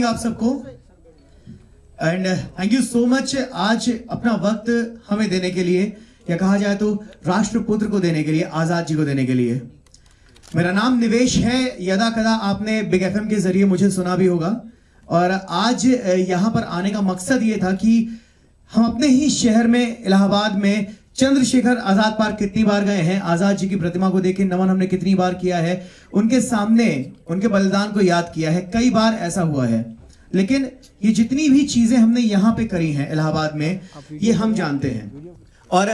Evening आप सबको and thank you so much आज अपना वक्त हमें देने के लिए, या कहा जाए तो राष्ट्रपुत्र को देने के लिए, आजाद जी को देने के लिए। मेरा नाम निवेश है। यदा कदा आपने बिग एफएम के जरिए मुझे सुना भी होगा, और आज यहां पर आने का मकसद ये था कि हम अपने ही शहर में इलाहाबाद में चंद्रशेखर आजाद पार्क कितनी बार गए हैं, आजाद जी की प्रतिमा को देख के नमन हमने कितनी बार किया है, उनके सामने उनके बलिदान को याद किया है, कई बार ऐसा हुआ है। लेकिन ये जितनी भी चीजें हमने यहाँ पे करी हैं इलाहाबाद में, ये हम जानते हैं। और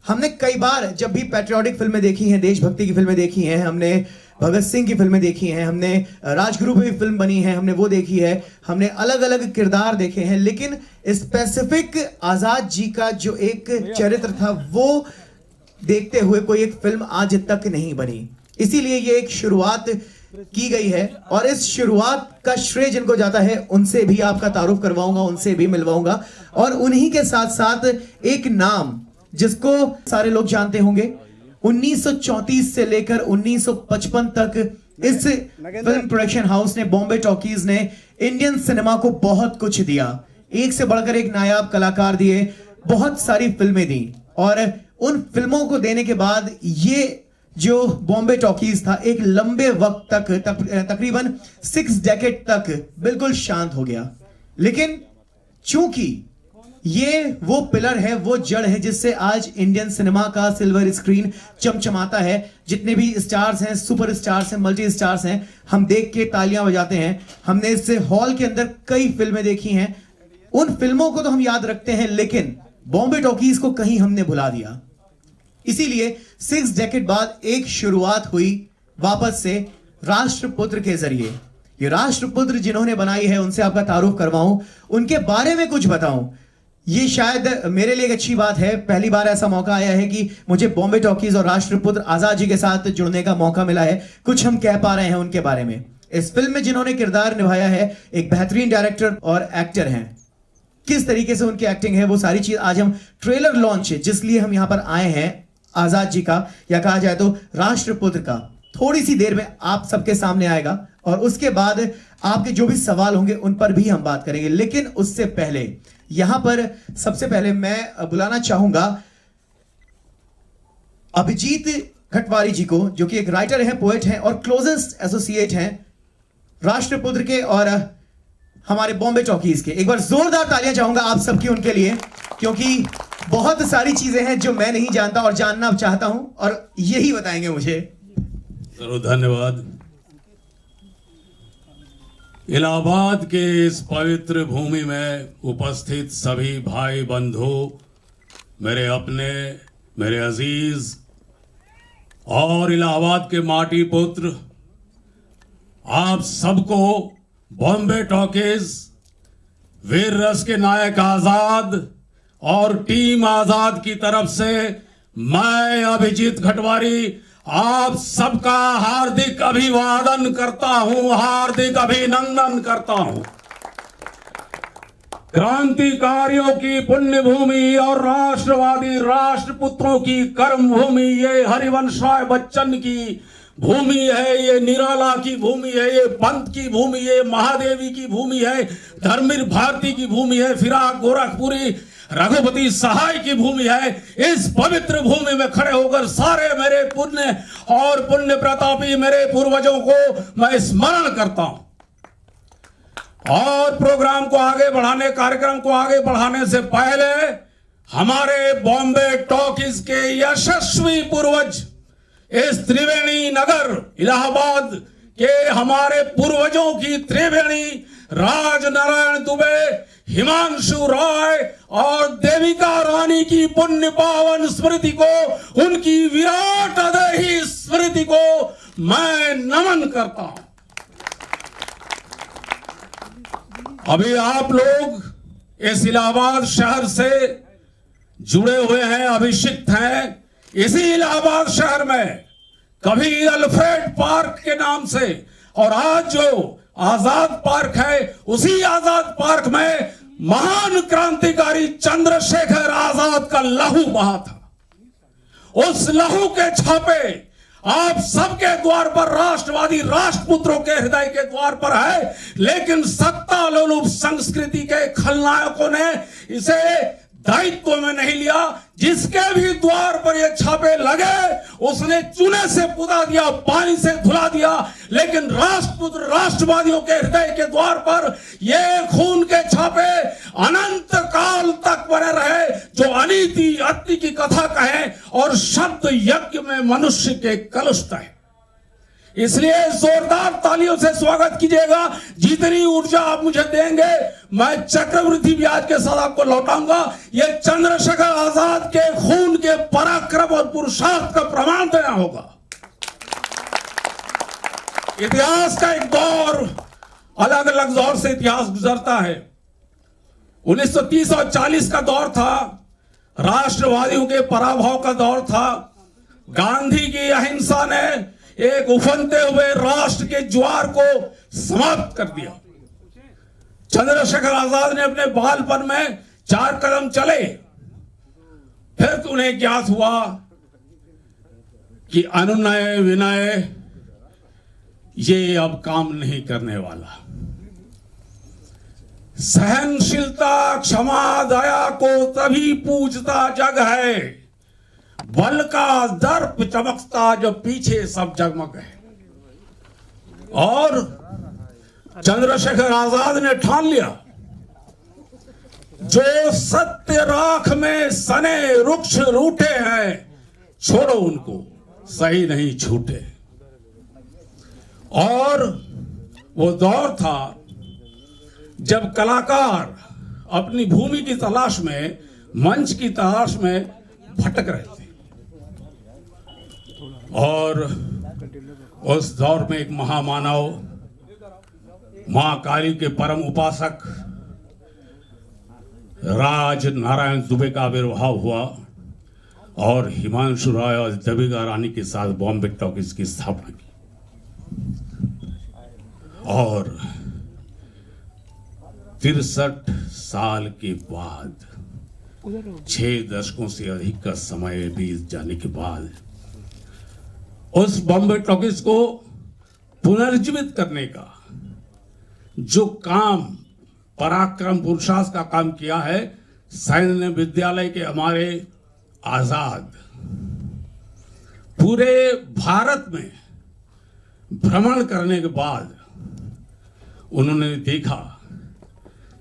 हमने कई बार जब भी पैट्रियोटिक फिल्में देखी हैं, देशभक्ति की फिल्में देखी हैं, हमने भगत सिंह की फिल्में देखी हैं, हमने राजगुरु पे भी फिल्म बनी है, हमने वो देखी है, हमने अलग अलग किरदार देखे हैं, लेकिन स्पेसिफिक आजाद जी का जो एक चरित्र था वो देखते हुए कोई एक फिल्म आज तक नहीं बनी। इसीलिए ये एक शुरुआत की गई है, और इस शुरुआत का श्रेय जिनको जाता है उनसे भी आपका तारुफ करवाऊंगा, उनसे भी मिलवाऊंगा, और उन्हीं के साथ साथ एक नाम जिसको सारे लोग जानते होंगे। 1934 से लेकर 1955 तक इस फिल्म प्रोडक्शन हाउस ने, बॉम्बे टॉकीज ने इंडियन सिनेमा को बहुत कुछ दिया, एक से बढ़कर एक नायाब कलाकार दिए, बहुत सारी फिल्में दी, और उन फिल्मों को देने के बाद ये जो बॉम्बे टॉकीज था एक लंबे वक्त तक तकरीबन 6 डेकेड तक बिल्कुल शांत हो गया। लेकिन चूंकि ये वो पिलर है, वो जड़ है जिससे आज इंडियन सिनेमा का सिल्वर स्क्रीन चमचमाता है। जितने भी स्टार्स हैं, सुपर स्टार्स हैं, मल्टी स्टार्स हैं, हम देख के तालियां बजाते हैं। हमने इस हॉल के अंदर कई फिल्में देखी हैं, उन फिल्मों को तो हम याद रखते हैं, लेकिन बॉम्बे टॉकीज को कहीं हमने भुला दिया। इसीलिए 6 डेकेड बाद एक शुरुआत हुई वापस से राष्ट्रपुत्र के जरिए। ये राष्ट्रपुत्र जिन्होंने बनाई है उनसे आपका तारुफ करवाऊं, उनके बारे में कुछ बताऊं, ये शायद मेरे लिए एक अच्छी बात है। पहली बार ऐसा मौका आया है कि मुझे बॉम्बे टॉकीज और राष्ट्रपुत्र आजाद जी के साथ जुड़ने का मौका मिला है, कुछ हम कह पा रहे हैं उनके बारे में। इस फिल्म में जिन्होंने किरदार निभाया है, एक बेहतरीन डायरेक्टर और एक्टर हैं, किस तरीके से उनकी एक्टिंग है, वो सारी चीज आज हम ट्रेलर लॉन्च जिसलिए हम यहां पर आए हैं आजाद जी का, या कहा जाए तो राष्ट्रपुत्र का, थोड़ी सी देर में आप सबके सामने आएगा, और उसके बाद आपके जो भी सवाल होंगे उन पर भी हम बात करेंगे। लेकिन उससे पहले यहां पर सबसे पहले मैं बुलाना चाहूंगा अभिजीत खटवारी जी को, जो कि एक राइटर है, पोएट है और क्लोजेस्ट एसोसिएट हैं राष्ट्रपुत्र के और हमारे बॉम्बे टॉकीज के। एक बार जोरदार तालियां चाहूंगा आप सबकी उनके लिए, क्योंकि बहुत सारी चीजें हैं जो मैं नहीं जानता और जानना चाहता हूं, और यही बताएंगे मुझे। जरूर, धन्यवाद। इलाहाबाद के इस पवित्र भूमि में उपस्थित सभी भाई बंधु, मेरे अपने, मेरे अजीज और इलाहाबाद के माटी पुत्र, आप सबको बॉम्बे टॉकीज, वीर रस के नायक आजाद और टीम आजाद की तरफ से मैं अभिजीत खटवारी आप सबका हार्दिक अभिवादन करता हूं, हार्दिक अभिनंदन करता हूं। क्रांतिकारियों की पुण्य भूमि और राष्ट्रवादी राष्ट्रपुत्रों की कर्म भूमि, ये हरिवंश राय बच्चन की भूमि है, ये निराला की भूमि है, ये पंत की भूमि है, महादेवी की भूमि है, धर्मवीर भारती की भूमि है, फिराक गोरखपुरी रघुपति सहाय की भूमि है। इस पवित्र भूमि में खड़े होकर सारे मेरे पुण्य और पुण्य प्रतापी मेरे पूर्वजों को मैं स्मरण करता हूं। और प्रोग्राम को आगे बढ़ाने, कार्यक्रम को आगे बढ़ाने से पहले हमारे बॉम्बे टॉकीज के यशस्वी पूर्वज, इस त्रिवेणी नगर इलाहाबाद के हमारे पूर्वजों की त्रिवेणी, राज नारायण दुबे, हिमांशु राय और देविका रानी की पुण्य पावन स्मृति को, उनकी विराट अदेही स्मृति को मैं नमन करता हूं। अभी आप लोग इस इलाहाबाद शहर से जुड़े हुए हैं, अभिषिक्त हैं। इसी इलाहाबाद शहर में कभी अल्फ्रेड पार्क के नाम से, और आज जो आजाद पार्क है, उसी आजाद पार्क में महान क्रांतिकारी चंद्रशेखर आजाद का लहू बहा था। उस लहू के छापे आप सबके द्वार पर राष्ट्रवादी राष्ट्रपुत्रों के हृदय के द्वार पर है, लेकिन सत्ता लोलुप संस्कृति के खलनायकों ने इसे दायित्व में नहीं लिया। जिसके भी द्वार पर ये छापे लगे उसने चूने से पुता दिया, पानी से धुला दिया, लेकिन राष्ट्रपुत्र राष्ट्रवादियों के हृदय के द्वार पर ये खून के छापे अनंत काल तक बने रहे, जो अनीति अति की कथा कहे और शब्द यज्ञ में मनुष्य के कलुष है। इसलिए जोरदार तालियों से स्वागत कीजिएगा। जितनी ऊर्जा आप मुझे देंगे मैं चक्रवृद्धि ब्याज के साथ आपको लौटाऊंगा। ये चंद्रशेखर आजाद के खून के पराक्रम और पुरुषार्थ का प्रमाण देना होगा। इतिहास का एक दौर, अलग अलग दौर से इतिहास गुजरता है। 1930 और 40 का दौर था, राष्ट्रवादियों के पराभव का दौर था। गांधी की अहिंसा ने एक उफनते हुए राष्ट्र के ज्वार को समाप्त कर दिया। चंद्रशेखर आजाद ने अपने बालपन में 4 कदम चले, फिर उन्हें ज्ञात हुआ कि अनुनय विनय ये अब काम नहीं करने वाला। सहनशीलता क्षमा दया को तभी पूजता जग है, बल का दर्प चमकता जब पीछे सब जगमग है। और चंद्रशेखर आजाद ने ठान लिया, जो सत्य राख में सने रुक्ष रूठे हैं, छोड़ो उनको सही नहीं छूटे। और वो दौर था जब कलाकार अपनी भूमि की तलाश में, मंच की तलाश में भटक रहे थे। और उस दौर में एक महामानव, मां काली के परम उपासक राज नारायण दुबे का आविर्भाव हुआ और हिमांशु राय और देविका रानी के साथ बॉम्बे टॉकीज की स्थापना की। और 63 साल के बाद, 6 दशकों से अधिक का समय बीत जाने के बाद, उस बॉम्बे टॉकीज को पुनर्जीवित करने का जो काम, पराक्रम पुरुषार्थ का काम किया है, सैन्य विद्यालय के हमारे आजाद पूरे भारत में भ्रमण करने के बाद उन्होंने देखा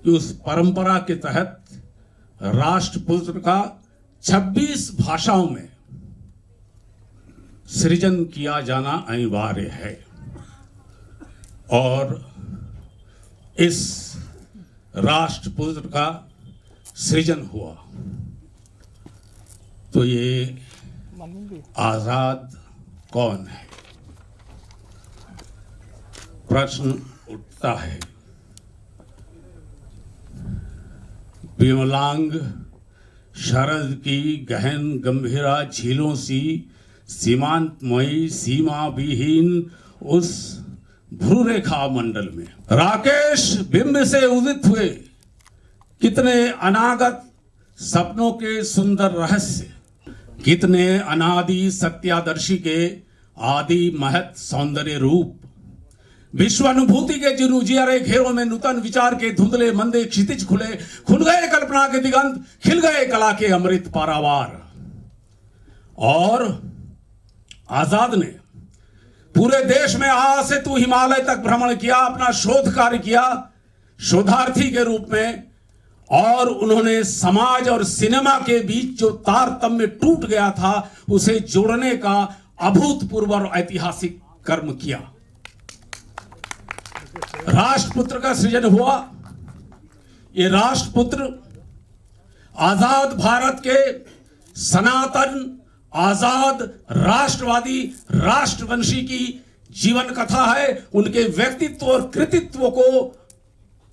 कि उस परंपरा के तहत राष्ट्रपुत्र का 26 भाषाओं में सृजन किया जाना अनिवार्य है। और इस राष्ट्रपुत्र का सृजन हुआ तो ये आजाद कौन है, प्रश्न उठता है। विमलांग शरद की गहन गंभीरा झीलों सी, सीमांतमयी सीमा विहीन उस भ्रूरेखा मंडल में राकेश बिंब से उदित हुए कितने अनागत सपनों के सुंदर रहस्य, कितने अनादि सत्यादर्शी के आदि महत सौंदर्य रूप, विश्व अनुभूति के जिन उजियारे घेरों में नूतन विचार के धुंधले मंदे क्षितिज खुले, खुल गए कल्पना के दिगंत, खिल गए कला के अमृत पारावार। और आजाद ने पूरे देश में आ से तू हिमालय तक भ्रमण किया, अपना शोध कार्य किया शोधार्थी के रूप में। और उन्होंने समाज और सिनेमा के बीच जो तारतम्य टूट गया था उसे जोड़ने का अभूतपूर्व और ऐतिहासिक कर्म किया। राष्ट्रपुत्र का सृजन हुआ। ये राष्ट्रपुत्र आजाद भारत के सनातन आजाद राष्ट्रवादी राष्ट्रवंशी की जीवन कथा है। उनके व्यक्तित्व और कृतित्व को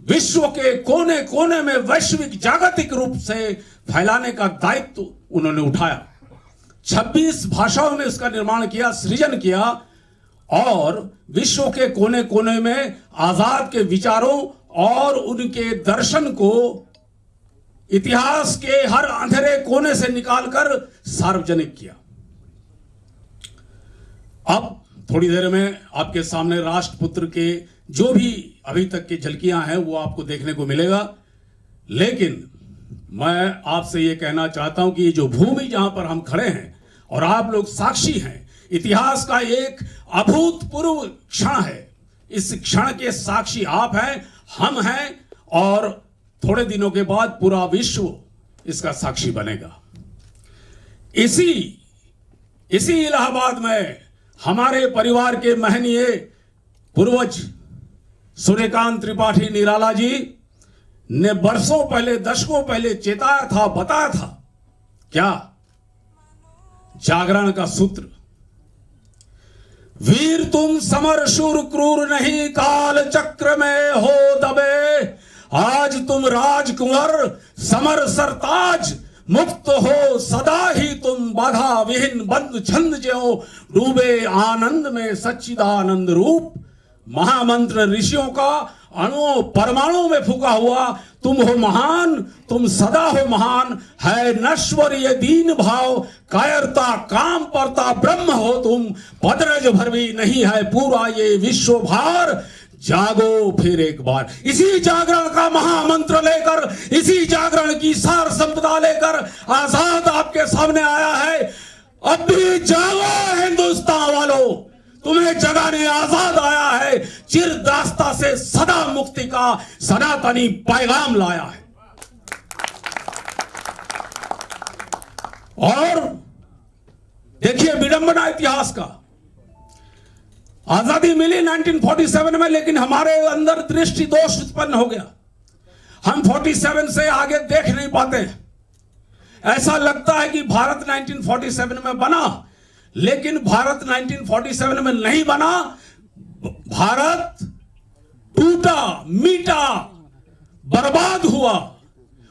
विश्व के कोने कोने में वैश्विक जागतिक रूप से फैलाने का दायित्व उन्होंने उठाया। 26 भाषाओं में इसका निर्माण किया, सृजन किया और विश्व के कोने कोने में आजाद के विचारों और उनके दर्शन को इतिहास के हर अंधेरे कोने से निकालकर सार्वजनिक किया। अब थोड़ी देर में आपके सामने राष्ट्रपुत्र के जो भी अभी तक की झलकियां हैं वो आपको देखने को मिलेगा। लेकिन मैं आपसे ये कहना चाहता हूं कि ये जो भूमि जहां पर हम खड़े हैं और आप लोग साक्षी हैं, इतिहास का एक अभूतपूर्व क्षण है। इस क्षण के साक्षी आप हैं, हम हैं, और थोड़े दिनों के बाद पूरा विश्व इसका साक्षी बनेगा। इसी इलाहाबाद में हमारे परिवार के महनीय पूर्वज सूर्यकांत त्रिपाठी निराला जी ने वर्षों पहले, दशकों पहले चेताया था, बताया था क्या? जागरण का सूत्र, वीर तुम समर शूर क्रूर नहीं, काल चक्र में हो दबे, आज तुम राजकुंवर समर सरताज, मुक्त हो सदा ही तुम बाधा विहीन, बंद छंद ज्यों डूबे आनंद में सच्चिदानंद रूप। महामंत्र ऋषियों का अणुओं परमाणु में फूका हुआ, तुम हो महान, तुम सदा हो महान, है नश्वर ये दीन भाव, कायरता काम परता ब्रह्म हो तुम, पदरज भर भी नहीं है पूरा ये विश्व भार, जागो फिर एक बार। इसी जागरण का महामंत्र लेकर, इसी जागरण की सार संपदा लेकर आजाद आपके सामने आया है। अब भी जागो हिंदुस्तान वालों, तुम्हें जगाने आजाद आया है, चिर दास्ता से सदा मुक्ति का सनातनी पैगाम लाया है। और देखिए विडंबना इतिहास का, आजादी मिली 1947 में, लेकिन हमारे अंदर दृष्टि दोष उत्पन्न हो गया। हम 47 से आगे देख नहीं पाते। ऐसा लगता है कि भारत 1947 में बना, लेकिन भारत 1947 में नहीं बना। भारत टूटा, मीटा, बर्बाद हुआ।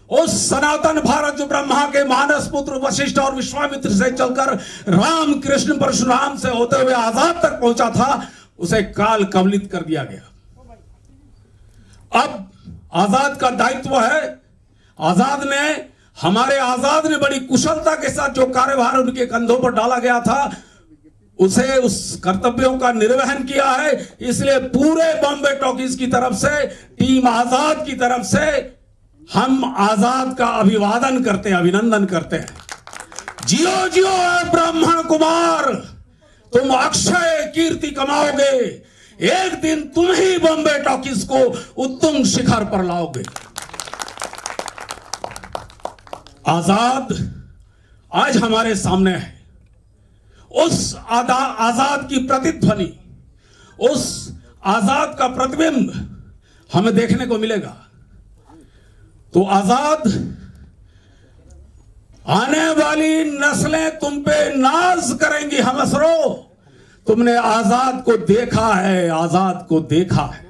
उस सनातन भारत जो ब्रह्मा के मानस पुत्र वशिष्ठ और विश्वामित्र से चलकर राम कृष्ण परशुराम से होते हुए आजाद तक पहुंचा था, उसे काल कवलित कर दिया गया। अब आजाद का दायित्व है, आजाद ने बड़ी कुशलता के साथ जो कार्यभार उनके कंधों पर डाला गया था, उसे उस कर्तव्यों का निर्वहन किया है। इसलिए पूरे बॉम्बे टॉकीज की तरफ से, टीम आजाद की तरफ से हम आजाद का अभिवादन करते हैं, अभिनंदन करते हैं। जियो जियो ब्राह्मण कुमार, तुम अक्षय कीर्ति कमाओगे, एक दिन तुम ही बॉम्बे टॉकीज को उत्तुंग शिखर पर लाओगे। आजाद आज हमारे सामने है। उस आजाद की प्रतिध्वनि, उस आजाद का प्रतिबिंब हमें देखने को मिलेगा। तो आजाद, आने वाली नस्लें तुम पे नाज करेंगी हमसरो, तुमने आजाद को देखा है, आजाद को देखा है।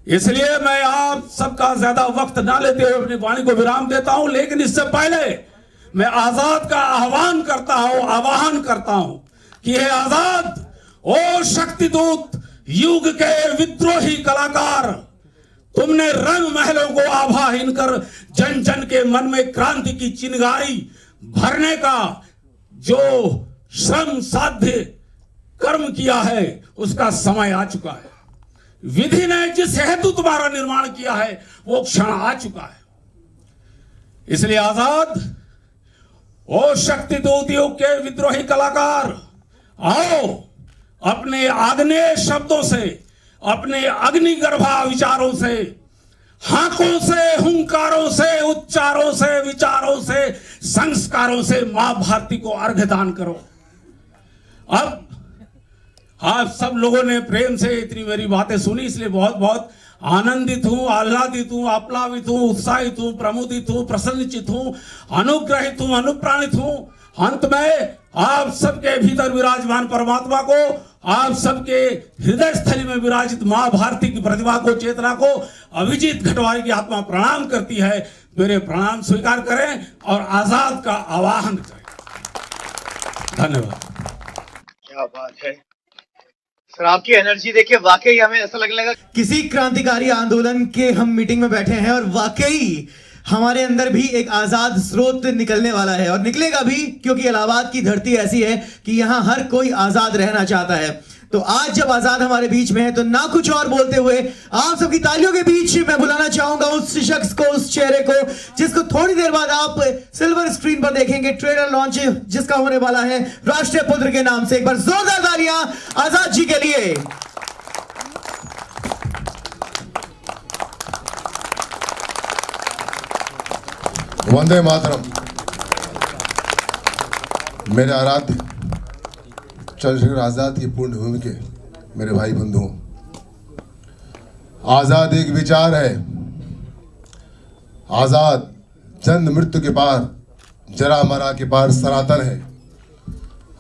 इसलिए मैं आप सबका ज्यादा वक्त ना लेते हुए अपनी वाणी को विराम देता हूं। लेकिन इससे पहले मैं आजाद का आह्वान करता हूं कि हे आजाद, ओ शक्तिदूत, युग के विद्रोही कलाकार, तुमने रंग महलों को आभाहीन कर जन जन के मन में क्रांति की चिंगारी भरने का जो श्रम साध्य कर्म किया है, उसका समय आ चुका है। विधि ने जिस हेतु तुम्हारा निर्माण किया है, वो क्षण आ चुका है। इसलिए आजाद, ओ शक्तिदूत युग के विद्रोही कलाकार, आओ अपने आग्नेय शब्दों से, अपने अग्निगर्भा विचारों से, हाकों से, हुंकारों से, उच्चारों से, विचारों से, संस्कारों से मां भारती को अर्घ्य दान करो। अब आप सब लोगों ने प्रेम से इतनी मेरी बातें सुनी, इसलिए बहुत बहुत आनंदित हूं, आह्लादित हूं, आप्लावित हूं, उत्साहित हूं, प्रमुदित हूं, प्रसन्नचित हूं, अनुग्रहित हूं, अनुप्राणित हूं। अंत में आप सबके भीतर विराजमान परमात्मा को, आप सबके हृदय स्थली में विराजित मां भारती की प्रतिभा को, चेतना को अभिजीत घटवारी की आत्मा प्रणाम करती है। मेरे प्रणाम स्वीकार करें और आजाद का आवाहन करें। धन्यवाद। क्या बात है सर, आपकी एनर्जी देखिए, वाकई हमें ऐसा लगने लगा किसी क्रांतिकारी आंदोलन के हम मीटिंग में बैठे हैं और वाकई हमारे अंदर भी एक आजाद स्रोत निकलने वाला है और निकलेगा भी, क्योंकि इलाहाबाद की धरती ऐसी है कि यहां हर कोई आजाद रहना चाहता है। तो आज जब आजाद हमारे बीच में है तो ना कुछ और बोलते हुए आप सबकी तालियों के बीच मैं बुलाना चाहूंगा उस शख्स को, उस चेहरे को जिसको थोड़ी देर बाद आप सिल्वर स्क्रीन पर देखेंगे, ट्रेलर लॉन्च जिसका होने वाला है राष्ट्रीय पुत्र के नाम से। एक बार जोरदार तालियां आजाद जी के लिए। वंदे मातरम। मेरे आराध्य चंद्रशेखर आजाद की पूर्ण भूमि के मेरे भाई बंधुओं, आजाद एक विचार है। आजाद जन्म मृत्यु के पार, जरा मरा के पार सनातन है।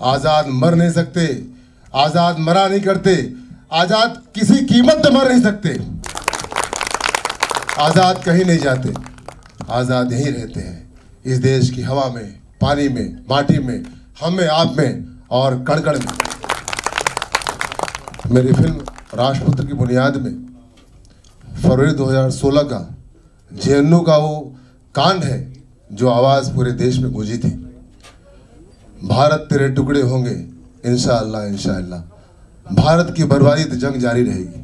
आजाद मर नहीं सकते, आजाद मरा नहीं करते, आजाद किसी कीमत पे मर नहीं सकते। आजाद कहीं नहीं जाते, आजाद यहीं रहते हैं, इस देश की हवा में, पानी में, माटी में, हम में, आप में और कण कण में। मेरी फिल्म राष्ट्रपुत्र की बुनियाद में फरवरी 2016 का जेएनयू का वो कांड है जो आवाज पूरे देश में गूंजी थी। भारत तेरे टुकड़े होंगे इंशाअल्लाह इंशाअल्लाह। भारत की बर्बादी तो जंग जारी रहेगी।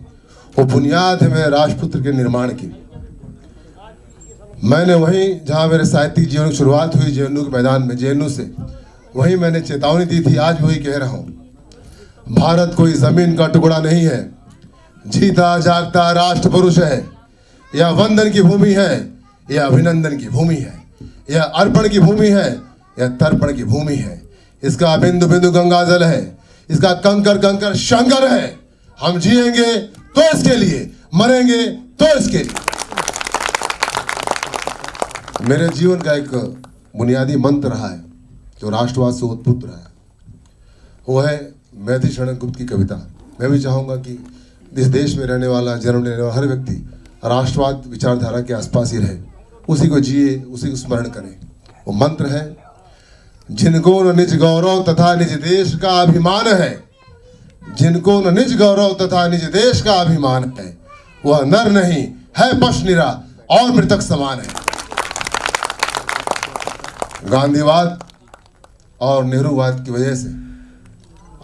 वो बुनियाद है मेरे राष्ट्रपुत्र के निर्माण की। मैंने वहीं जहां मेरे साहित्यिक जीवन की शुरुआत हुई जेएनयू के मैदान में, जेएनयू से, वहीं मैंने चेतावनी दी थी, आज वही कह रहा हूं। भारत कोई जमीन का टुकड़ा नहीं है, जीता जागता राष्ट्र पुरुष है। यह वंदन की भूमि है, यह अभिनंदन की भूमि है, यह अर्पण की भूमि है, यह तर्पण की भूमि है। इसका बिंदु बिंदु गंगा जल है, इसका कंकर कंकर शंकर है। हम जिएंगे तो इसके लिए, मरेंगे तो इसके लिए। मेरे जीवन का एक बुनियादी मंत्र रहा है जो राष्ट्रवाद से उत्पन्न रहा है, वो है मैथिली शरण गुप्त की कविता। मैं भी चाहूँगा कि इस देश में रहने वाला, जन्म लेने वाला हर व्यक्ति राष्ट्रवाद विचारधारा के आसपास ही रहे, उसी को जिए, उसी को स्मरण करें। वो मंत्र है, जिनको न निज गौरव तथा निज देश का अभिमान है, जिनको न निज गौरव तथा निज देश का अभिमान है, वह नर नहीं है पश निरा और मृतक समान है। गांधीवाद और नेहरूवाद की वजह से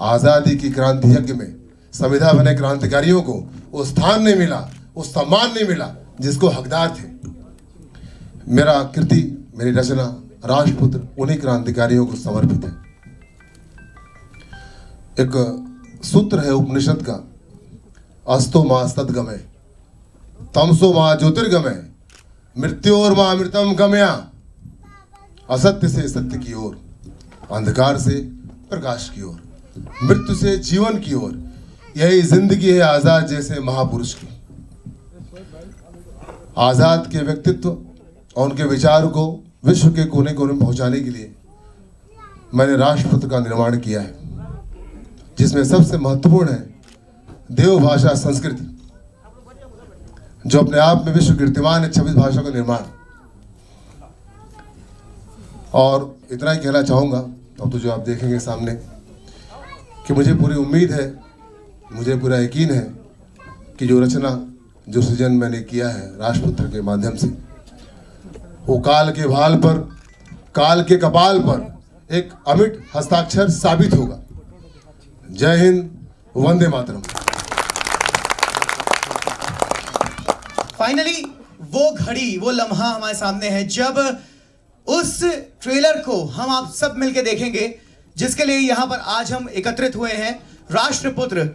आजादी की क्रांति यज्ञ में संविधान बने क्रांतिकारियों को वो स्थान नहीं मिला, वो सम्मान नहीं मिला जिसको हकदार थे। मेरा कृति, मेरी रचना राष्ट्रपुत्र उन्हीं क्रांतिकारियों को समर्पित है। एक सूत्र है उपनिषद का, अस्तो मां सद्गमय, तमसो मां ज्योतिर्गमय, मृत्योर मां अमृतम गमया। असत्य से सत्य की ओर, अंधकार से प्रकाश की ओर, मृत्यु से जीवन की ओर, यही जिंदगी है आजाद जैसे महापुरुष की। आजाद के व्यक्तित्व और उनके विचार को विश्व के कोने कोने में पहुंचाने के लिए मैंने राष्ट्रपुत्र का निर्माण किया है, जिसमें सबसे महत्वपूर्ण है देवभाषा संस्कृति, जो अपने आप में विश्व कीर्तिमान है, 26 भाषा का निर्माण। और इतना ही कहना चाहूँगा, अब तो जो आप देखेंगे सामने, कि मुझे पूरी उम्मीद है, मुझे पूरा यकीन है कि जो रचना, जो सृजन मैंने किया है राष्ट्रपुत्र के माध्यम से, वो काल के भाल पर, काल के कपाल पर एक अमिट हस्ताक्षर साबित होगा। जय हिंद, वंदे मातरम। फाइनली वो घड़ी, वो लम्हा हमारे सामने है जब उस ट्रेलर को हम आप सब मिलके देखेंगे, जिसके लिए यहां पर आज हम एकत्रित हुए हैं। राष्ट्रपुत्र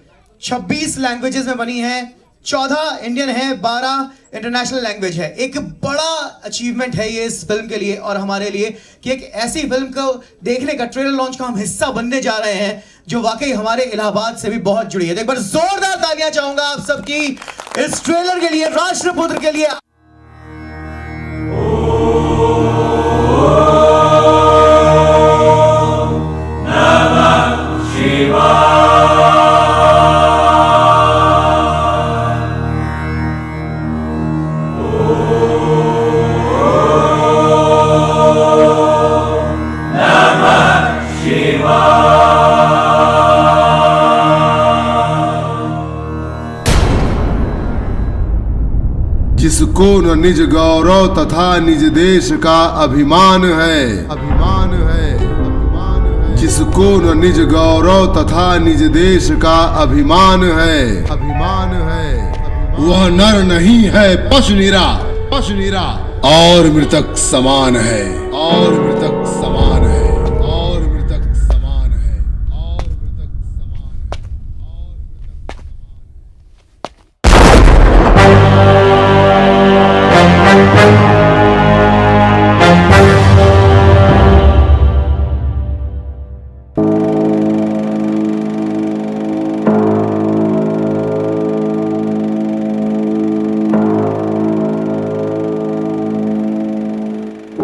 26 लैंग्वेजेस में बनी है, 14 इंडियन है, 12 इंटरनेशनल लैंग्वेज है। एक बड़ा अचीवमेंट है ये इस फिल्म के लिए और हमारे लिए कि एक ऐसी फिल्म को देखने का, ट्रेलर लॉन्च का हम हिस्सा बनने जा रहे हैं जो वाकई हमारे इलाहाबाद से भी बहुत जुड़ी है। तो एक बार जोरदार तालियां चाहूंगा आप सबकी इस ट्रेलर के लिए, राष्ट्रपुत्र के लिए। किसको न निज गौरव तथा निज देश का अभिमान है, अभिमान है, अभिमान है। किसको न निज गौरव तथा निज देश का अभिमान है, अभिमान है। वह नर नहीं है पशु निरा, पशु निरा और मृतक समान है, और मृतक समान है, और मृतक समान है, और मृतक समान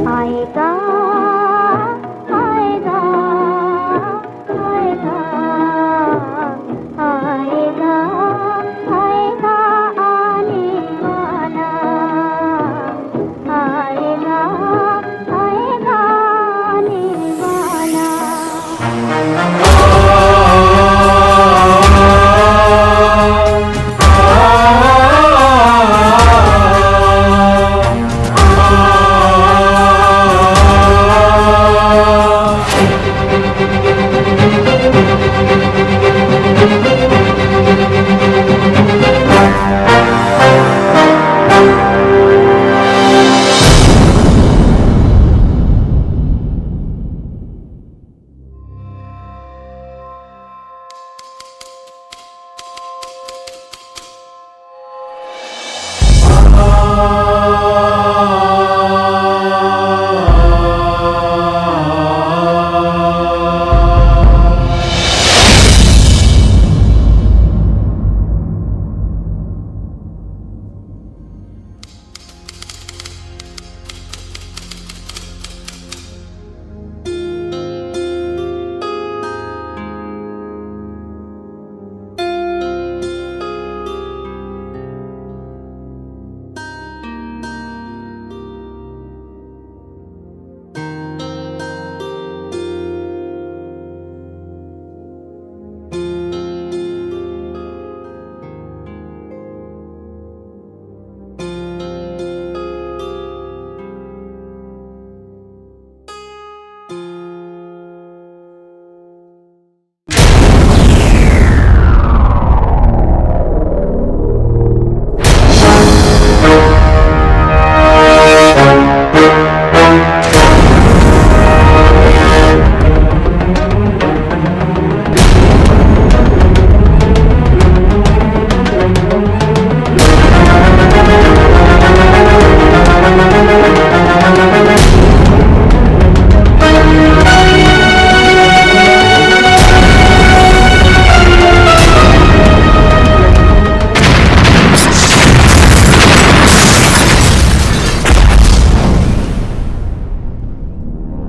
आएगा आएगा आएगा आएगा आएगा आने वाला आएगा आएगा आने वाला।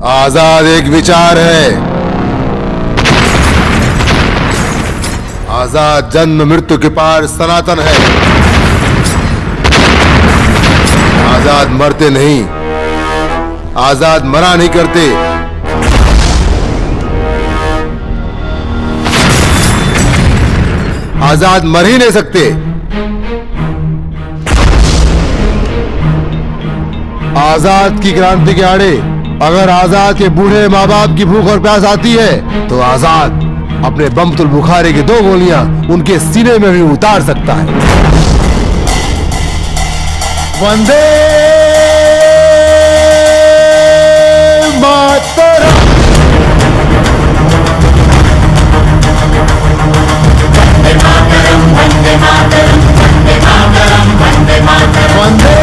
आजाद एक विचार है, आजाद जन्म मृत्यु के पार सनातन है। आजाद मरते नहीं, आजाद मरा नहीं करते। आजाद मर ही नहीं सकते। आजाद की क्रांति के आड़े अगर आजाद के बूढ़े माँ बाप की भूख और प्यास आती है तो आजाद अपने बमतुल बुखारे की 2 गोलियां उनके सीने में भी उतार सकता है। वंदे मातरम। वंदे मातरम, वंदे मातरम, वंदे मातरम, वंदे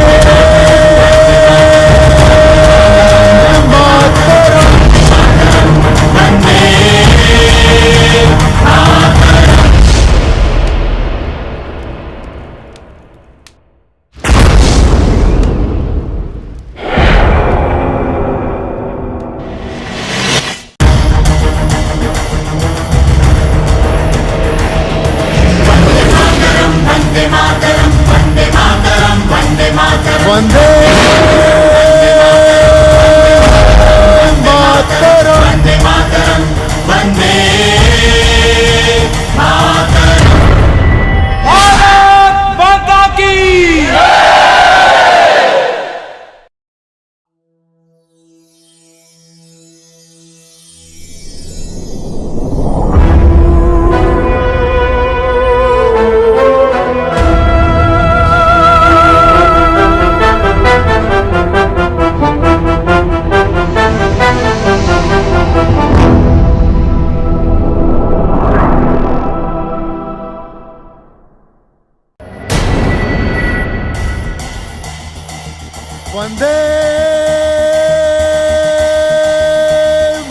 वंदे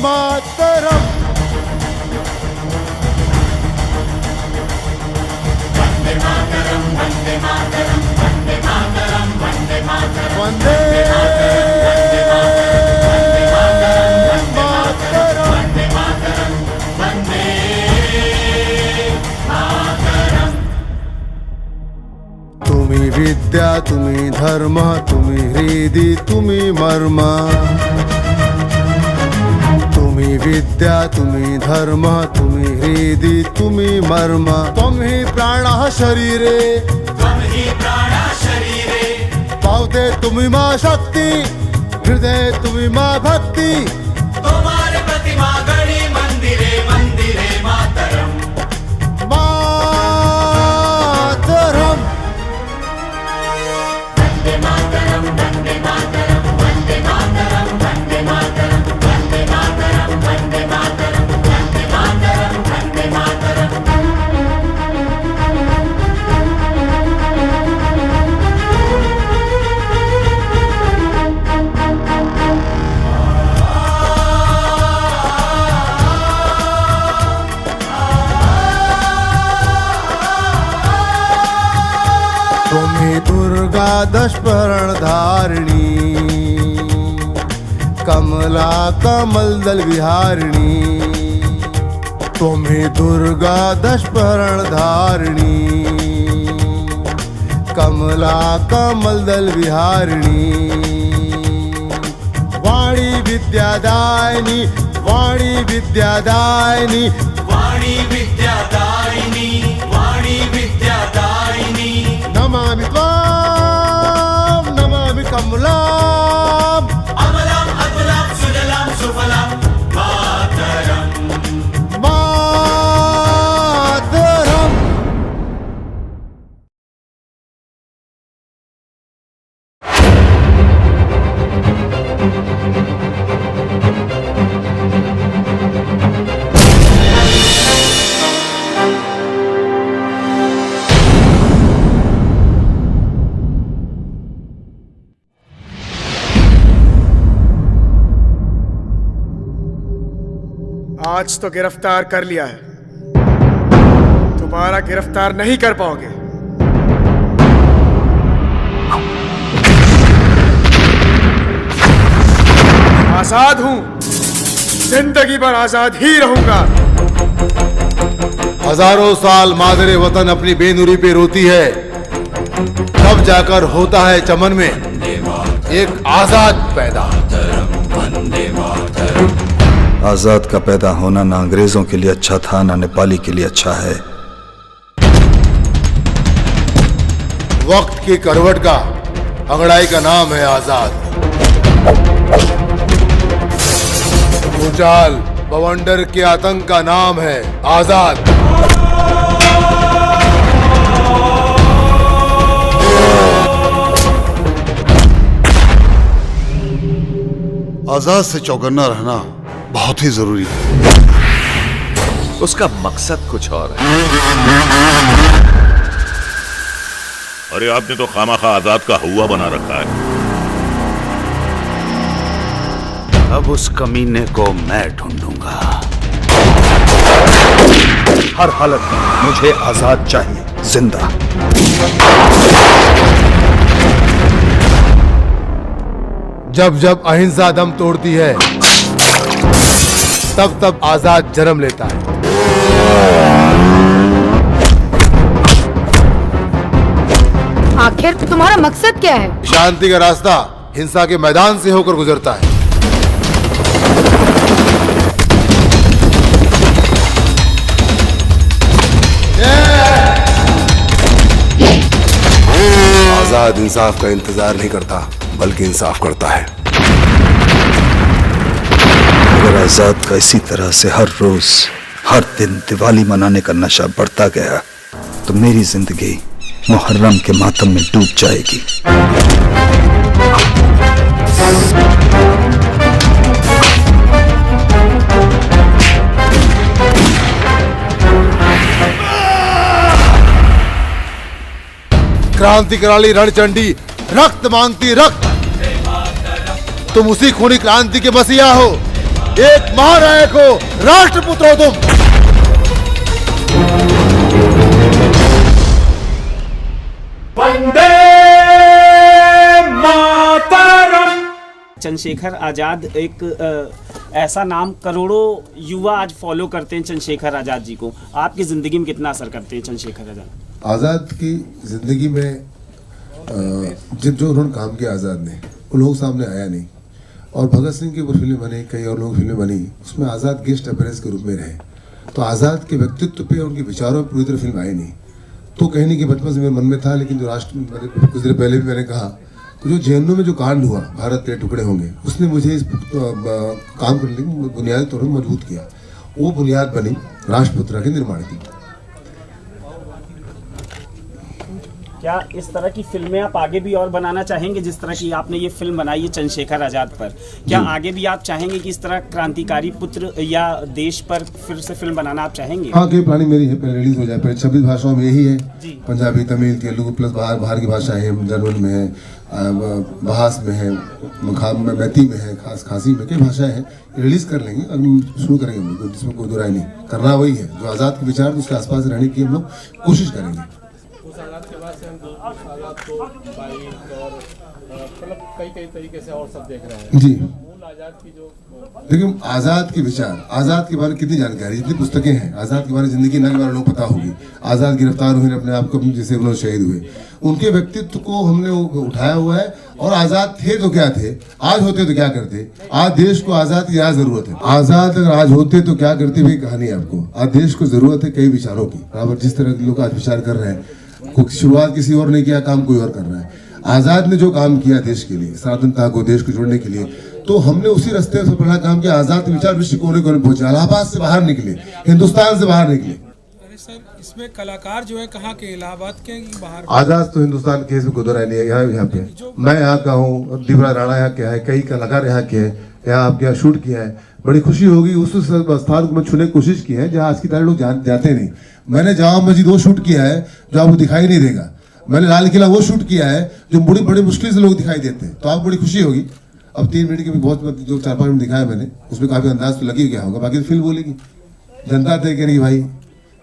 मातरम। वंदे तुम्ही विद्या तुम्ही धर्म तुम्ही हृदि तुम्ही मर्म। तुम्ही विद्या तुम्ही धर्म तुम्ही हृदि तुम्ही मर्म। त्वं हि प्राणः शरीरे पावते तुम्ही मा शक्ति हृदय तुम्ही मा भक्ति। तुम्हारे प्रतिमा गणी मंदिरे मंदिरे मातरम। मातरम। वंदे मातरम वंदे मातरम वंदे मातरम वंदे मातरम वंदे मातरम वंदे मातरम वंदे मातरम वंदे मातरम। तुम्ही दुर्गा दशपर्ण धारिणी कमला कमल दल विहारिणी। तुम्ही दुर्गा दशपर्ण धारिणी कमला कमल दल विहारिणी। वाणी विद्यादायिनी वाणी विद्यादायिनी वाणी विद्यादायिनी वाणी विद्यादायिनी। नमामि त्वां नमामि कमलाम्। अमलां अतुलां सुजलां सुफलां मातरम। मातरम। आज तो गिरफ्तार कर लिया है, दोबारा गिरफ्तार नहीं कर पाओगे। आजाद हूं, जिंदगी भर आजाद ही रहूंगा। हजारों साल मादरे वतन अपनी बेनुरी पे रोती है, तब जाकर होता है चमन में एक आजाद पैदा। आजाद का पैदा होना ना अंग्रेजों के लिए अच्छा था ना नेपाली के लिए अच्छा है। वक्त की करवट का अंगड़ाई का नाम है आजाद। भूचाल बवंडर के आतंक का नाम है आजाद। आजाद से चौकन्ना रहना बहुत ही जरूरी है। उसका मकसद कुछ और है। अरे आपने तो खामाखा आजाद का हुआ बना रखा है। अब उस कमीने को मैं ढूंढूंगा। हर हालत में मुझे आजाद चाहिए, जिंदा। जब जब अहिंसा दम तोड़ती है तब तब आजाद जन्म लेता है। आखिर तुम्हारा मकसद क्या है? शांति का रास्ता हिंसा के मैदान से होकर गुजरता है। आजाद इंसाफ का इंतजार नहीं करता बल्कि इंसाफ करता है। अगर आजाद का इसी तरह से हर रोज हर दिन दिवाली मनाने का नशा बढ़ता गया तो मेरी जिंदगी मुहर्रम के मातम में डूब जाएगी। क्रांति कराली रणचंडी रक्त मांगती रक्त। तुम उसी खूनी क्रांति के मसीहा हो, एक महानायक हो, राष्ट्रपुत्र हो तुम। वंदे मातरम। चंद्रशेखर आजाद एक ऐसा नाम करोड़ों युवा आज फॉलो करते हैं चंद्रशेखर आजाद जी को। आपकी जिंदगी में कितना असर करते हैं चंद्रशेखर आजाद? आज़ाद की जिंदगी में जो उन्होंने काम किया आज़ाद ने, वो लोग सामने आया नहीं। और भगत सिंह की ऊपर फिल्में बनी, कई और लोग फिल्में बनी, उसमें आज़ाद गेस्ट अपीयरेंस के रूप में रहे। तो आज़ाद के व्यक्तित्व पे, उनके विचारों पर पूरी तरह फिल्म आई नहीं। तो कहने की बचपन से मेरे मन में था, लेकिन जो राष्ट्र कुछ देर पहले भी मैंने कहा, जो जेएनयू में जो कांड हुआ, भारत के टुकड़े होंगे, उसने मुझे इस काम करने की बुनियादी तौर पर मजबूत किया। वो बुनियाद बनी राष्ट्रपुत्र के निर्माण की। क्या इस तरह की फिल्में आप आगे भी और बनाना चाहेंगे? जिस तरह की आपने ये फिल्म बनाई है चंद्रशेखर आजाद पर, क्या आगे भी आप चाहेंगे कि इस तरह क्रांतिकारी पुत्र या देश पर फिर से फिल्म बनाना आप चाहेंगे? हाँ, की प्लानिंग मेरी है, पहले रिलीज हो जाए। पहले 26 भाषाओं में यही है, पंजाबी, तमिल, तेलुगु प्लस बाहर की भाषाएं हैं, जर्मन में है, बहास में है, मैती में है, खासी में, कई भाषाएं हैं। रिलीज कर लेंगे, अब शुरू करेंगे हम लोग, जिसमें कोई दो राय नहीं। करना वही है जो आज़ाद के विचार, उसके आसपास रहने की हम लोग कोशिश करेंगे। आज़ाद के बाद से हम आज़ाद को बाइक और मतलब कई तरीके से और सब देख रहे हैं जी। मूल आज़ाद की जो देखिए, आज़ाद के विचार, आज़ाद के बारे में कितनी जानकारी, जितनी पुस्तकें हैं आज़ाद के बारे में, जिंदगी न वाले लोग पता होगी। आज़ाद गिरफ्तार हुए, अपने आप को जैसे उन्होंने शहीद हुए, उनके व्यक्तित्व को हमने उठाया हुआ है। और आज़ाद थे तो क्या थे, आज होते तो क्या करते। आज देश को आज़ाद की ज़्यादा जरूरत है। आज़ाद अगर आज होते तो क्या करते भी कहानी है आपको। आज देश को जरूरत है कई विचारों की, बराबर जिस तरह के लोग आज विचार कर रहे हैं। शुरुआत किसी और ने किया, काम कोई और कर रहा है। आज़ाद ने जो काम किया देश के लिए, सनातनता को, देश को जोड़ने के लिए, तो हमने उसी रास्ते से पहला काम किया। आज़ाद विचार विश्व कोने कोने पहुंचे, इलाहाबाद से बाहर निकले, हिंदुस्तान से बाहर निकले। अरे सर, इसमें कलाकार जो है कहाँ के, इलाहाबाद के बाहर? आज़ाद तो हिंदुस्तान के, इसमें कोई दो राय नहीं है। यहाँ पे मैं यहाँ का हूँ, दिवरा राणा यहाँ के है, कई कलाकार यहाँ के हैं, यहाँ आपके यहाँ शूट किया है। बड़ी खुशी होगी। उस स्थान को मैं छूने की कोशिश की है जहाँ आज की तरह लोग जाते नहीं। मैंने जामा मस्जिद वो शूट किया है जो आपको दिखाई नहीं देगा। मैंने लाल किला वो शूट किया है जो बड़ी मुश्किल से लोग दिखाई देते हैं। तो आपको बड़ी खुशी होगी। अब 3 मिनट के भी बहुत, जो 4-5 मिनट दिखाया मैंने, उसमें काफी अंदाज तो लगी गया होगा। बाकी तो फिल्म बोलेगी, जनता तय करेगी भाई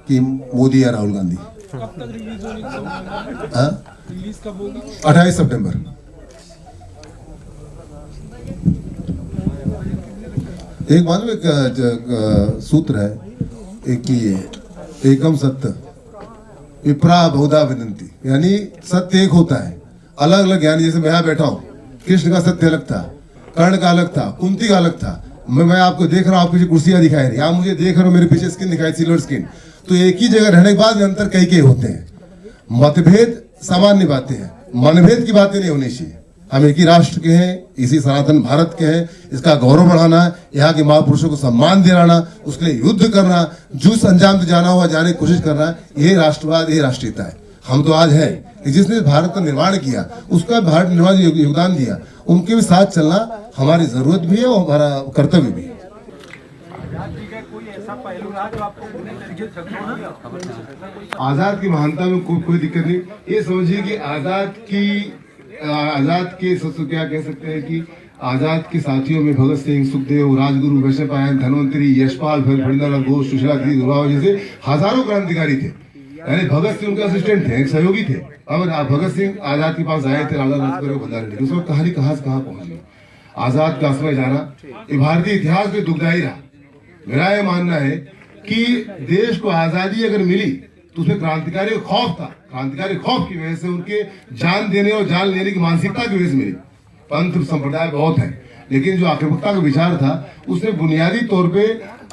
कि मोदी या राहुल गांधी। कब तक रिलीज होगी? रिलीज कब होगा? 28 सितंबर। एक मालूम एक सूत्र है, एक की है, एकम सत्य विप्रा बहुधा विनंती, यानी सत्य एक होता है, अलग अलग। यानी जैसे मैं यहाँ बैठा हूँ, कृष्ण का सत्य अलग था, कर्ण का अलग था, कुंती का अलग था। मैं आपको देख रहा हूँ, आप पीछे कुर्सियां दिखाई रही, आप मुझे देख रहे हो, मेरे पीछे स्किन दिखाई, सिल्वर स्किन। तो एक ही जगह रहने के बाद अंतर कई होते हैं। मतभेद सामान्य बातें हैं, मनभेद की बातें नहीं होनी चाहिए। हम एक ही राष्ट्र के हैं, इसी सनातन भारत के हैं, इसका गौरव बढ़ाना, यहाँ के महापुरुषों को सम्मान दिलाना, उसके लिए युद्ध करना, जुस अंजाम से जाना हुआ जाने की कोशिश करना, ये राष्ट्रवाद, ये राष्ट्रीयता है। हम तो आज है जिसने भारत का निर्माण किया, उसका भारत निर्माण योगदान दिया, उनके भी साथ चलना हमारी जरूरत भी है और हमारा कर्तव्य भी है। आजाद की महानता में कोई दिक्कत नहीं। ये समझिए कि आजाद के क्या कह सकते हैं कि आजाद के साथियों में भगत सिंह, सुखदेव, राजगुरु, वैशंपायन, धनवंतरी, यशपाल, फर्दिनांद घोष, सुशीला देवी, दुर्गावती जैसे हजारों क्रांतिकारी थे। यानी भगत सिंह उनके असिस्टेंट थे, एक सहयोगी थे। अब भगत सिंह आजाद के पास आए थे, राजा राजपुर को बंधा लेके, उसमें कहानी कहाँ से कहाँ पहुंच गई। आजाद का समय जाना ये भारतीय इतिहास में दुखदायी रहा। मेरा यह मानना है कि देश को आजादी अगर मिली तो उसमें क्रांतिकारी खौफ था, क्रांतिकारी खौफ की वजह से उनके जान देने और जान लेने की मानसिकता की वजह से मिली। पंथ संप्रदाय बहुत है, लेकिन जो आक्रामकता का विचार था उसने बुनियादी तौर पे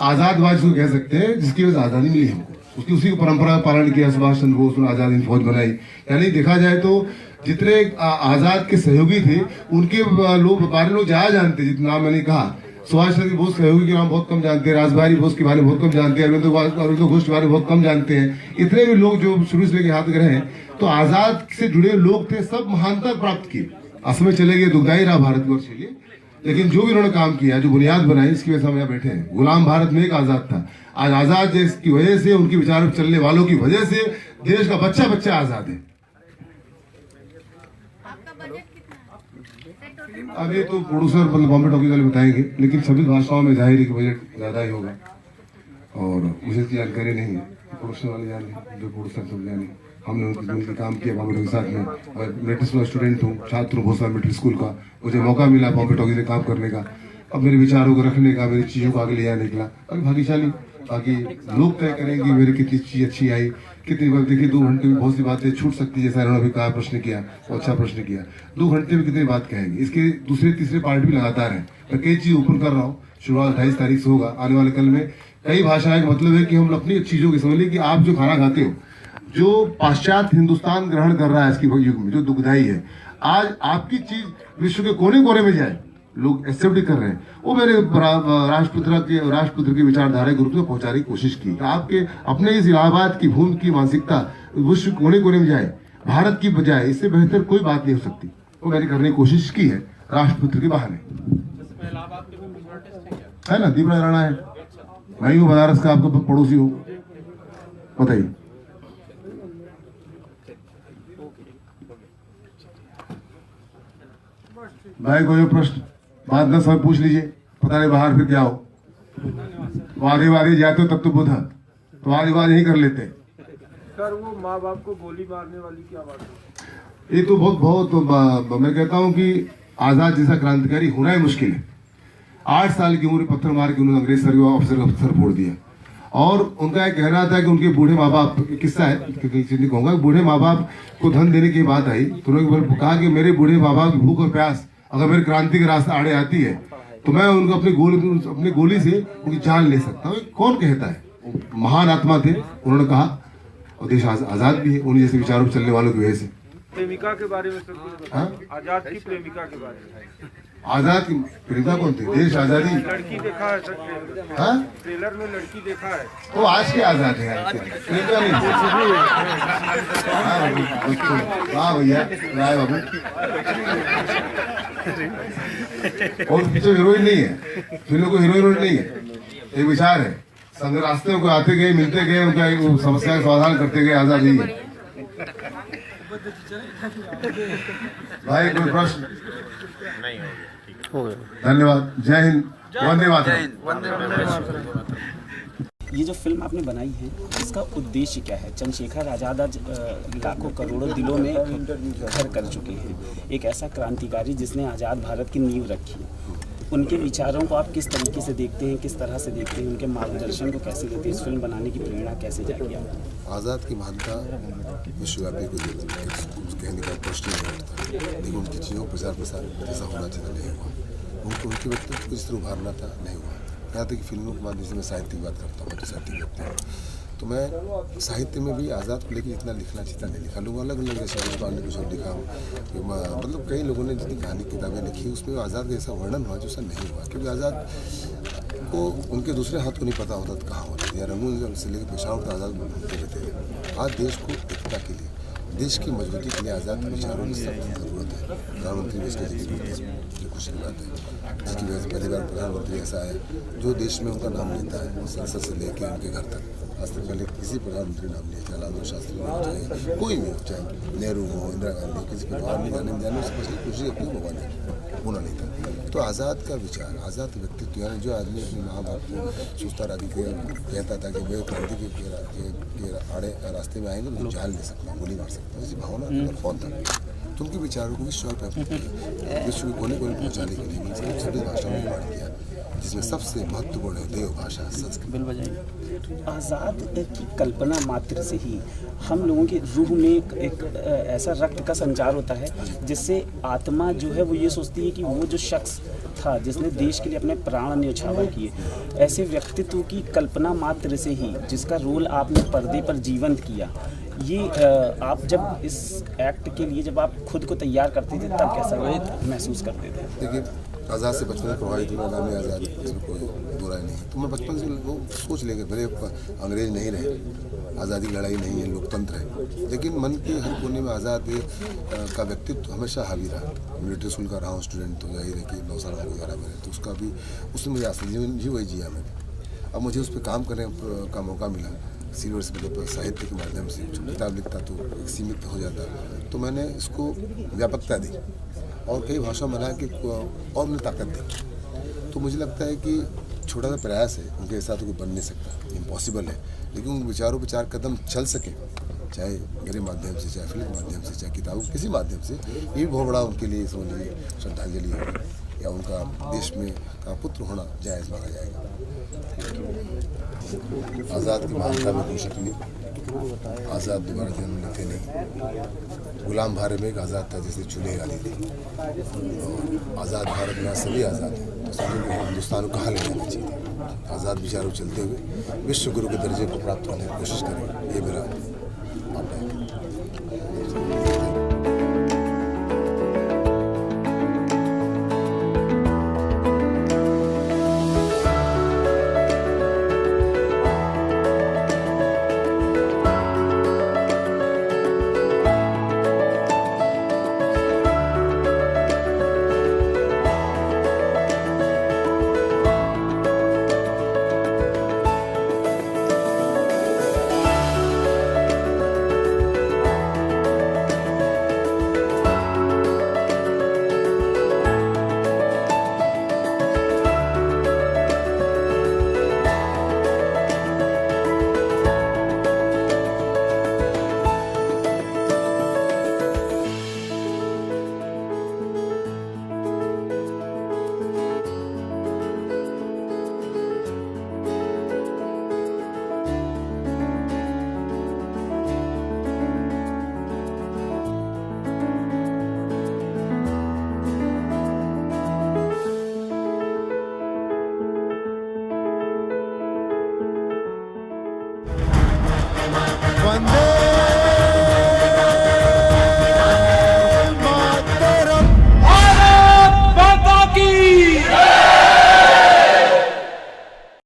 आजादवाद को कह सकते हैं, जिसकी वजह से आजादी मिली हमको। उसकी उसी को परंपरा का पालन किया सुभाष चंद्र बोस ने, आजाद हिंद फौज बनाई। यानी देखा जाए तो जितने आजाद के सहयोगी थे उनके बारे लोग ज्यादा जानते, जितना नाम मैंने कहा। सुभाष चंद्र बोस सहयोगी के नाम बहुत कम जानते हैं, राजबिहारी बोस के बारे में बहुत कम जानते हैं, अरविंद घोष के बारे में बहुत कम जानते हैं। इतने भी लोग जो शुरू से लेकर हाथ रहे हैं, तो आजाद से जुड़े लोग थे, सब महानता प्राप्त किए। असमय चले गए, दुखदायी रहा भारतवर्ष के लिए, लेकिन जो भी उन्होंने काम किया, जो बुनियाद बनाई, इसकी वजह से हम यहाँ बैठे हैं। गुलाम भारत में एक आजाद था, आज आजाद की वजह से, उनके विचार चलने वालों की वजह से देश का बच्चा बच्चा आजाद है। अभी तो प्रोड्यूसर मतलब बॉम्बे टॉकीज वाले बताएंगे, लेकिन सभी भाषाओं में जाहिर है कि बजट ज़्यादा ही होगा और मुझे तो जानकारी नहीं है। प्रोड्यूसर वाले जाने, जो प्रोड्यूसर सब जाने, हमने उनके काम किया बॉम्बे टॉकीज के साथ में। और मेडिकल स्कूल स्टूडेंट हूँ, छात्र हूँ बहुत सारा मेडिकल स्कूल का, मुझे मौका मिला बॉम्बे टॉकीज में काम करने का। अब मेरे विचारों को रखने का, मेरी चीज़ों को आगे ले जाने निकला और भाग्यशाली। बाकी लोग तय करेंगे मेरी कितनी चीज़ अच्छी आई, कितनी बार। देखिए 2 घंटे में बहुत सी बातें छूट सकती है, जैसा इन्होंने अभी कहा, प्रश्न किया, अच्छा प्रश्न किया। 2 घंटे में कितनी बात कहेंगे, इसके दूसरे तीसरे पार्ट भी लगातार है। मैं कई चीज़ ओपन कर रहा हूँ, शुरुआत 28 तारीख से होगा। आने वाले कल में कई भाषाएं का मतलब है कि हम अपनी चीज़ों की समझ लें कि आप जो खाना खाते हो, जो पाश्चात्य हिंदुस्तान ग्रहण कर रहा है आज की युग में, जो दुखदाई है, आज आपकी चीज़ विश्व के कोने कोने में जाए, लोग एक्सेप्ट कर रहे हैं। वो मेरे राष्ट्रपुत्र की विचारधारा के रूप में पहुंचाने की कोशिश की। आपके अपने इस इलाहाबाद की भूमि की मानसिकता विश्व कोने कोने में जाए, भारत की बजाय, इससे बेहतर कोई बात नहीं हो सकती। वो मैंने करने की कोशिश की है राष्ट्रपुत्र के बहाने, है ना। दीपराज राणा है, मैं ही हूँ बनारस का, आपका पड़ोसी हूँ, बताइए। भाई कोई प्रश्न बात न सब पूछ लीजिए, पता नहीं बाहर फिर क्या हो। वादे जाते हो तब तो बुधा, तो वाद यही कर लेते। सर वो माँ बाप को गोली मारने वाली क्या बात है? ये तो बहुत मैं कहता हूँ कि आजाद जैसा क्रांतिकारी होना ही मुश्किल है। 8 साल की उम्र पत्थर मार के उन्होंने अंग्रेज अफसर फोड़ दिया। और उनका एक कहना था कि उनके बूढ़े माँ बाप, किस्सा है, कहूंगा, बूढ़े माँ बाप को धन देने की बात आई तो उन्होंने कहा कि मेरे बूढ़े माँ बाप की भूख और प्यास अगर मेरी क्रांति के रास्ते आड़े आती है तो मैं उनको अपनी गोली से उनकी जान ले सकता हूँ। कौन कहता है? महान आत्मा थे, उन्होंने कहा, और देश आजाद भी है उन्हीं जैसे विचारों पर चलने वालों की वजह से। प्रेमिका के बारे में आजाद की प्रेमिका के बारे में। आजाद की प्रेमिका कौन थी? देश आजादी लड़की देखा है सर, ट्रेलर में लड़की देखा है। वो आज के आजाद है, प्रेमिका नहीं। हाँ भैया राय बाबू, और पिक्चर हीरोइन नहीं है, फिल्म को हीरोइन नहीं है, एक विचार है। संग रास्ते को आते गए, मिलते गए, उनका समस्या का समाधान करते गए, आजाद ही है। भाई कोई प्रश्न? धन्यवाद, जय हिंद, वंदे मातरम। ये जो फिल्म आपने बनाई है, इसका उद्देश्य क्या है? चंद्रशेखर आज़ाद आज लाखों करोड़ों दिलों में घर कर चुके हैं। एक ऐसा क्रांतिकारी जिसने आज़ाद भारत की नींव रखी, उनके विचारों को आप किस तरीके से देखते हैं, किस तरह से देखते हैं, उनके मार्गदर्शन को कैसे लेते हैं? इस फिल्म बनाने की प्रेरणा कैसे जागी आपको? आज़ाद की महानता विश्वव्यापी को कहने का प्रश्न नहीं उठता, लेकिन उनकी चीज़ों प्रचार प्रसार जैसा होना चाहिए नहीं हुआ। उनके व्यक्तित्व जिस तरह उभारना था नहीं हुआ। यहाँ तक कि फिल्मों के माध्यम से मैं साहित्य की बात करता हूँ, तो साहित्य व्यक्ति हूँ, तो मैं साहित्य में भी आज़ाद को लेकर जितना लिखना चाहिए नहीं लिखा। लोग अलग अलग जैसे देशपाल ने कुछ लिखा हो, मतलब कई लोगों ने जितनी कहानी किताबें लिखी उसमें आज़ाद का ऐसा वर्णन हुआ जो नहीं हुआ, क्योंकि आज़ाद को उनके दूसरे हाथ को नहीं पता होता तो कहाँ होता था, या रंगून से लेकर पेशावर तक आज़ाद बोलते रहते थे। आज देश को एकता के लिए, देश की मजबूती के लिए आज़ाद के विचारों की सख्त जरूरत है। प्रधानमंत्री भी इसका जिक्र करते हैं, जो खुशी की बात है, जिसकी वजह से पहली बार प्रधानमंत्री ऐसा है जो देश में उनका नाम लेता है, संसद से लेकर उनके घर तक। आज तक पहले किसी प्रधानमंत्री नाम लिया, चाहे लाल बहादुर शास्त्री हो, चाहे कोई भी हो, चाहे नेहरू हो, इंदिरा गांधी, किसी को बाहर नहीं जाने उससे पहले खुशी अपनी भगवान ने होना नहीं था। तो आज़ाद का विचार, आज़ाद व्यक्तित्व, यानी जो आदमी अपने माँ बाप को सोचता रहा कि कहता था कि वे क्रांति के आड़े रास्ते में आएंगे तो जान ले सकता, गोली मार सकता, ऐसी भावना कौन था? तो उनके विचारों को विश्व के कोने कोने पहुँचाने के लिए सभी भाषाओं में बांट दिया, जिसमें सबसे महत्वपूर्ण है देव भाषा संस्कृत। आज़ाद की कल्पना मात्र से ही हम लोगों की रूह में एक ऐसा रक्त का संचार होता है जिससे आत्मा जो है वो ये सोचती है कि वो जो शख्स था जिसने देश के लिए अपने प्राण न्यौछावर किए, ऐसे व्यक्तित्व की कल्पना मात्र से ही जिसका रोल आपने पर्दे पर जीवंत किया, ये आप जब इस एक्ट के लिए जब आप खुद को तैयार करते थे तब कैसा महसूस करते थे? देखिए, आज़ाद से बचपन में प्रभावित हुआ, नाम आज़ाद, इसमें कोई बुरा नहीं। तो मैं बचपन से वो सोच लेंगे, भले अंग्रेज नहीं रहे, आज़ादी की लड़ाई नहीं है, लोकतंत्र है, लेकिन मन के हर कोने में आज़ाद का व्यक्तित्व हमेशा हावी रहा। मिलिट्री स्कूल का रहा हूँ स्टूडेंट, तो जाहिर है कि 9 साल वगैरह मेरे, तो उसका भी उसने मुझे आस्था जी वही जिया मैंने। अब मुझे उस पर काम करने का मौका मिला, सिल्वर से मतलब साहित्य के माध्यम से। जो किताब लिखता तो सीमित हो जाता, तो मैंने इसको व्यापकता दी। और कई भाषाओं में बनाया कि और उन्हें ताकत दी। तो मुझे लगता है कि छोटा सा प्रयास है, उनके साथ कोई बन नहीं सकता, इम्पॉसिबल है, लेकिन उन विचारों पर 4 कदम चल सके, चाहे मेरे माध्यम से, चाहे फिल्म के माध्यम से, चाहे किताबों किसी माध्यम से, ये भी बहुत बड़ा उनके लिए समझ लीजिए श्रद्धांजलि होगी, या उनका देश में का पुत्र होना जायज़ माना जाएगा। आज़ाद की महानता में कोई शक नहीं, आज़ाद दोबारा जन्म लेते नहीं। गुलाम भारत में एक आज़ाद था जिसे चुने वाली थी, और आज़ाद भारत में सभी आज़ाद हैं, तो समझो कि हिंदुस्तान को कहाँ ले जाना चाहिए। आज़ाद विचारों चलते हुए विश्व गुरु के दर्जे को प्राप्त करने की कोशिश करें, ये मेरा मानना है।